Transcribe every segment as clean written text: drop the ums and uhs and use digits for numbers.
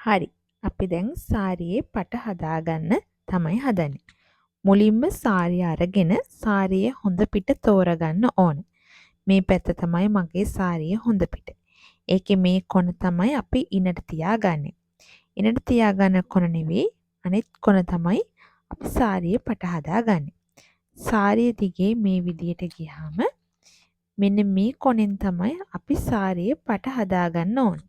හරි. අපි දැන් සාරියේ පට හදාගන්න තමයි හදන්නේ. මුලින්ම සාරිය අරගෙන සාරියේ හොඳ පිට තෝරගන්න ඕන. මේ පැත්ත තමයි මගේ සාරියේ හොඳ පිට. ඒකේ මේ කොන තමයි අපි ඉනට තියාගන්නේ. ඉනට තියාගන්න කොන නෙවෙයි අනිත් කොන තමයි අපි සාරියේ පට හදාගන්නේ. සාරිය දිගේ මේ විදියට ගියාම මෙන්න මේ කොනෙන් තමයි අපි සාරියේ පට හදාගන්න ඕන.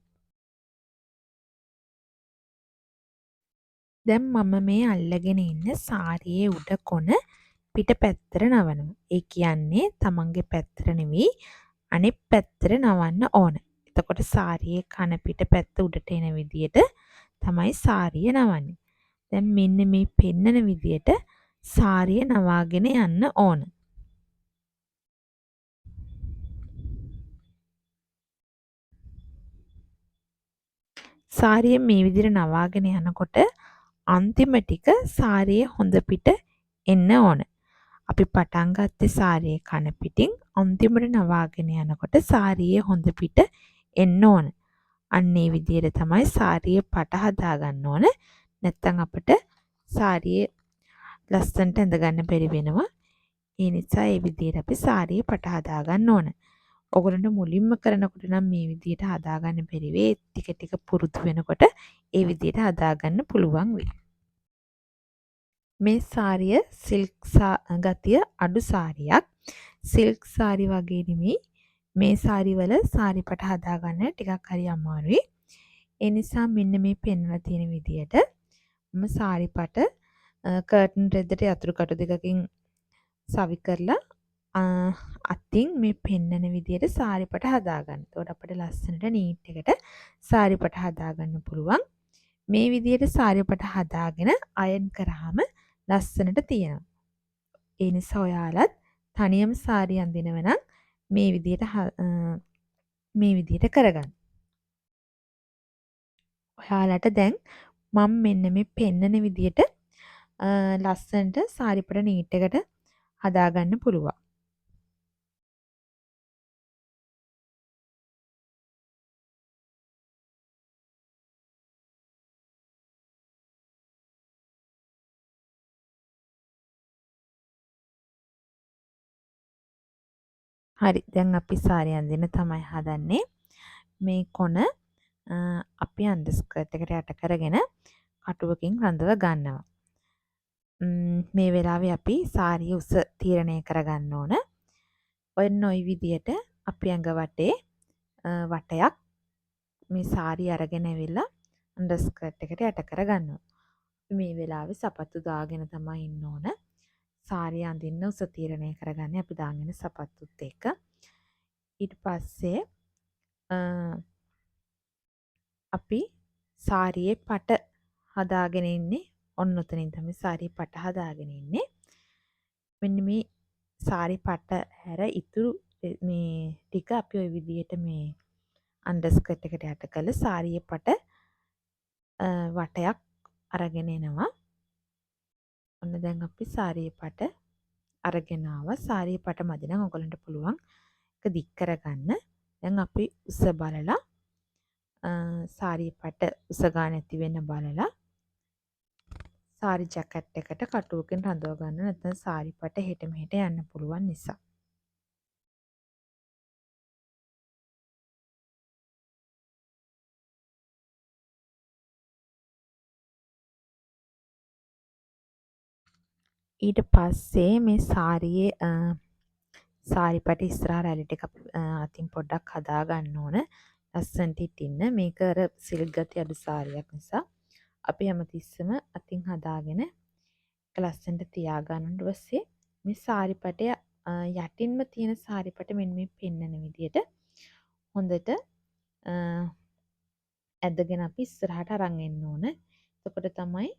දැන් මම මේ අල්ලගෙන ඉන්න සාරියේ උඩ කොන පිට පැත්තට නවනවා. ඒ කියන්නේ තමන්ගේ පැත්තට නෙවෙයි අනිත් පැත්තට නවන්න ඕන. එතකොට සාරියේ කන පිට පැත්ත උඩට එන විදියට තමයි සාරිය නවන්නේ. දැන් මෙන්න මේ පෙන්නන විදියට සාරිය නවාගෙන යන්න ඕන. සාරිය මේ විදිහට නවාගෙන යනකොට අන්තිම ටික සාරියේ හොඳ පිට එන්න ඕන. අපි පටන් ගත්තේ සාරියේ කන පිටින් අන්තිමට නවාගෙන යනකොට සාරියේ හොඳ පිට එන්න ඕන. අන්න ඒ විදිහට තමයි සාරියේ පට හදා ගන්න ඕන. නැත්තම් අපිට සාරියේ ලස්සනට ඇඳ ගන්න බැරි වෙනවා. ඒ නිසා ඒ විදිහට අපි සාරියේ පට හදා ගන්න ඕන. ඔයගොල්ලන්ට මුලින්ම කරනකොට නම් මේ විදිහට හදාගන්න බැරි වෙයි. ටික ටික පුරුදු වෙනකොට ඒ විදිහට හදාගන්න පුළුවන් වෙයි. මේ සාරිය සිල්ක් ගතිය අඩු සාරියක්. සිල්ක් සාරි වගේ නෙමෙයි. මේ සාරි වල සාරි පට හදාගන්න ටිකක් හරි අමාරුයි. ඒ නිසා මෙන්න මේ පෙන්වලා තියෙන විදිහට මම සාරි පට කර්ටන් රෙද්දට යතුරු කටු දෙකකින් සවි කරලා අතින් මේ පෙන්නන විදිහට සාරි පට හදාගන්න. එතකොට අපිට ලස්සනට නීට් එකට සාරි පට හදාගන්න පුළුවන්. මේ විදිහට සාරි පට හදාගෙන අයන් කරාම ලස්සනට තියෙනවා. ඒ නිසා ඔයාලත් තනියම සාරි අඳිනව නම් මේ විදිහට කරගන්න. ඔයාලට දැන් මම මෙන්න මේ පෙන්නන විදිහට ලස්සනට සාරි පට නීට් එකට හදාගන්න පුළුවන්. හරි දැන් අපි සාරි අඳින්න තමයි හදන්නේ. මේ කොන අපි අන්ඩර්ස්කර්ට් එකට යට කරගෙන කටුවකින් රඳව ගන්නවා. මේ වෙලාවේ අපි සාරිය උස තීරණය කරගන්න ඕන. ඔන්න ওই විදියට අපි ඇඟ වටේ වටයක් මේ සාරිය අරගෙන ඇවිල්ලා අන්ඩර්ස්කර්ට් එකට යට කරගන්නවා. මේ වෙලාවේ සපත්තු දාගෙන තමයි ඉන්න ඕන. සාරිය අඳින්න උස තීරණය කරගන්නේ අපි දාගෙන සපත්තුත් එක්ක. ඊට පස්සේ අපි සාරියේ පට හදාගෙන ඉන්නේ ඔන්න ඔතනින් තමයි සාරියේ පට හදාගෙන ඉන්නේ. මෙන්න මේ සාරි පට හැර ඉතුරු මේ ටික අපි ওই විදිහට මේ අන්ඩර්ස්කර්ට් එකට යට කරලා සාරියේ පට වටයක් අරගෙන එනවා. ඔන්න දැන් අපි සාරියේ පට අරගෙන ආවා. සාරියේ පට මදි නම් ඔයගලන්ට පුළුවන් ඒක දික් කරගන්න. දැන් අපි උස බලලා සාරියේ පට උස ගන්න නැති වෙන බලලා සාරි ජැකට් එකට කටුවකින් රඳව ගන්න. නැත්නම් සාරි පට හෙට මෙහෙට යන්න පුළුවන් නිසා. ඊට පස්සේ මේ සාරියේ සාරි පට ඉස්සරහ රැලි ටික අතින් පොඩ්ඩක් හදා ගන්න ඕන. ලස්සනට හිටින්න. මේක අර සිල්ක් ගතිය අඩු සාරියක් නිසා අපි හැමතිස්සෙම අතින් හදාගෙන ඒක ලස්සනට තියා ගන්නට පස්සේ මේ සාරි පටය යටින්ම තියෙන සාරි පට මෙන්න මේ පෙන්නන විදියට හොඳට ඇදගෙන අපි ඉස්සරහට අරන් එන්න ඕන. එතකොට තමයි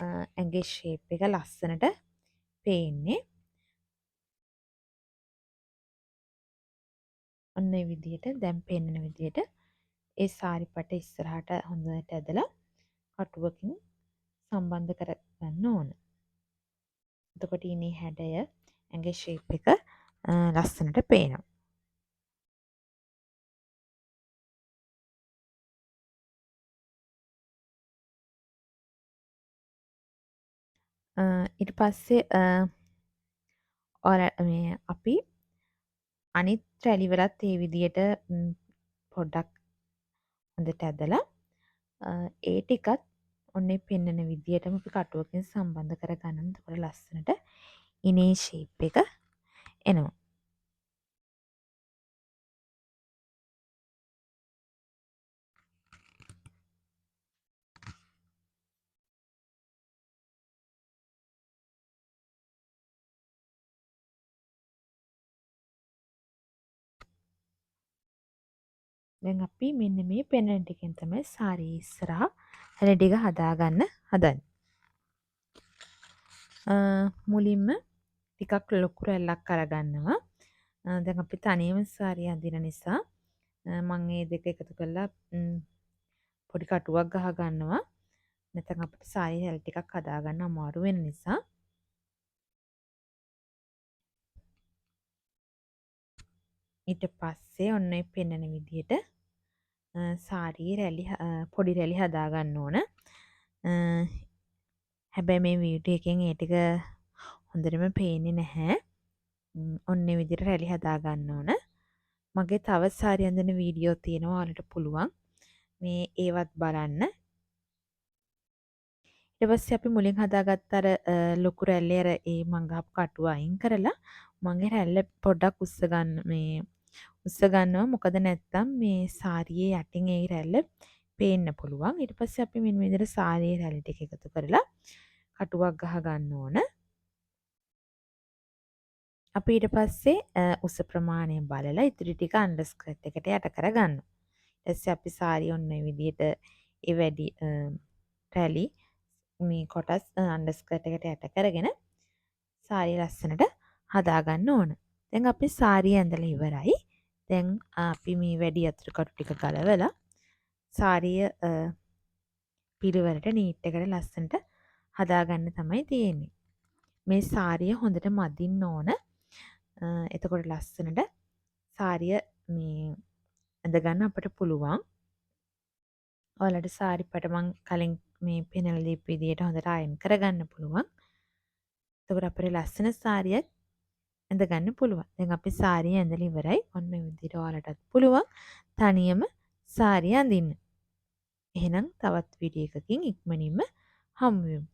ඇඟේ ෂේප් එක ලස්සනට පේන්නේ. ඔන්න ඒ විදිහට දැන් පෙන්නන විදිහට ඒ සාරි පට ඉස්සරහට හොඳට ඇදලා කටුවකින් සම්බන්ධ කරගන්න ඕන. එතකොට ඉනේ හැඩය ඇඟේ ෂේප් එක ලස්සනට පේනවා. ඊට පස්සේ අපි අනිත් රැලි වලත් ඒ විදියට පොඩ්ඩක් හොඳට ඇදලා ඒ ටිකත් ඔන්නේ පෙන්නන විදියටම අපි කටුවකින් සම්බන්ධ කරගන්න. එතකොට ලස්සනට ඉනේ ෂේප් එක එනවා. දැන් අපි මෙන්න මේ පෙන්නන ටිකෙන් තමයි සාරිය ඉස්සරහා හැලි ටික හදාගන්න හදන්නේ. මුලින්ම ටිකක් ලොකු රැල්ලක් අරගන්නවා. දැන් අපි තනියම සාරිය අඳින නිසා මම මේ දෙක එකතු කරලා පොඩි කටුවක් ගහ ගන්නවා. නැත්නම් අපිට සාරිය හැලි ටිකක් හදාගන්න අමාරු වෙන නිසා. ඊට පස්සේ ඔන්න ඔය පෙන්නන විදිහට සාරියේ රැලි පොඩි රැලි හදාගන්න ඕන. හැබැයි මේ වීඩියෝ එකෙන් ඒ ටික හොඳටම පේන්නේ නැහැ. ඔන්න ඒ විදිහට රැලි හදාගන්න ඕන. මගේ තව සාරි අඳින වීඩියෝ තියෙනවා ඔයාලට පුළුවන් මේ ඒවත් බලන්න. ඊට පස්සේ අපි මුලින් හදාගත්ත අර ලොකු රැල්ලේ අර ඒ මං ගහපු කටුව අයින් කරලා මගේ රැල්ල පොඩ්ඩක් උස්ස ගන්නවා. මොකද නැත්තම් මේ සාරියේ යටින් ඒ රැල්ල පේන්න පුළුවන්. ඊට පස්සේ අපි මෙන්න මේ විදිහට සාරියේ රැලි ටික එකතු කරලා කටුවක් ගහ ගන්න ඕන. අපි ඊට පස්සේ උස ප්‍රමාණය බලලා ඉතිරි ටික අන්ඩර්ස්කර්ට් එකට යට කරගන්නවා. ඊට පස්සේ අපි සාරිය ඔන්න ඔය විදිහට ඒ වැඩි රැලි මේ කොටස් අන්ඩර්ස්කර්ට් එකට යට කරගෙන සාරිය ලස්සනට හදාගන්න ඕන. දැන් අපි සාරිය ඇඳලා ඉවරයි. දැන් අපි මේ වැඩි අතුරු කටු ටික ගලවලා සාරිය පිළිවෙලට නීට් එකට ලස්සනට හදාගන්න තමයි තියෙන්නේ. මේ සාරිය හොඳට මදින්න ඕන. එතකොට ලස්සනට සාරිය මේ ඇඳගන්න අපිට පුළුවන්. ඔයාලට සාරි පට මං කලින් මේ පෙන්වලා දීපු විදියට හොඳට අයන් කරගන්න පුළුවන්. එතකොට අපිට ලස්සන සාරියක් ඇඳගන්න පුළුවන්. දැන් අපි සාරිය ඇඳලා ඉවරයි. ඔන්න ඔය විදියට ඔයාලටත් පුළුවන් තනියම සාරිය අඳින්න. එහෙනම් තවත් වීඩියෝ එකකින් ඉක්මනින්ම හමු වෙමු.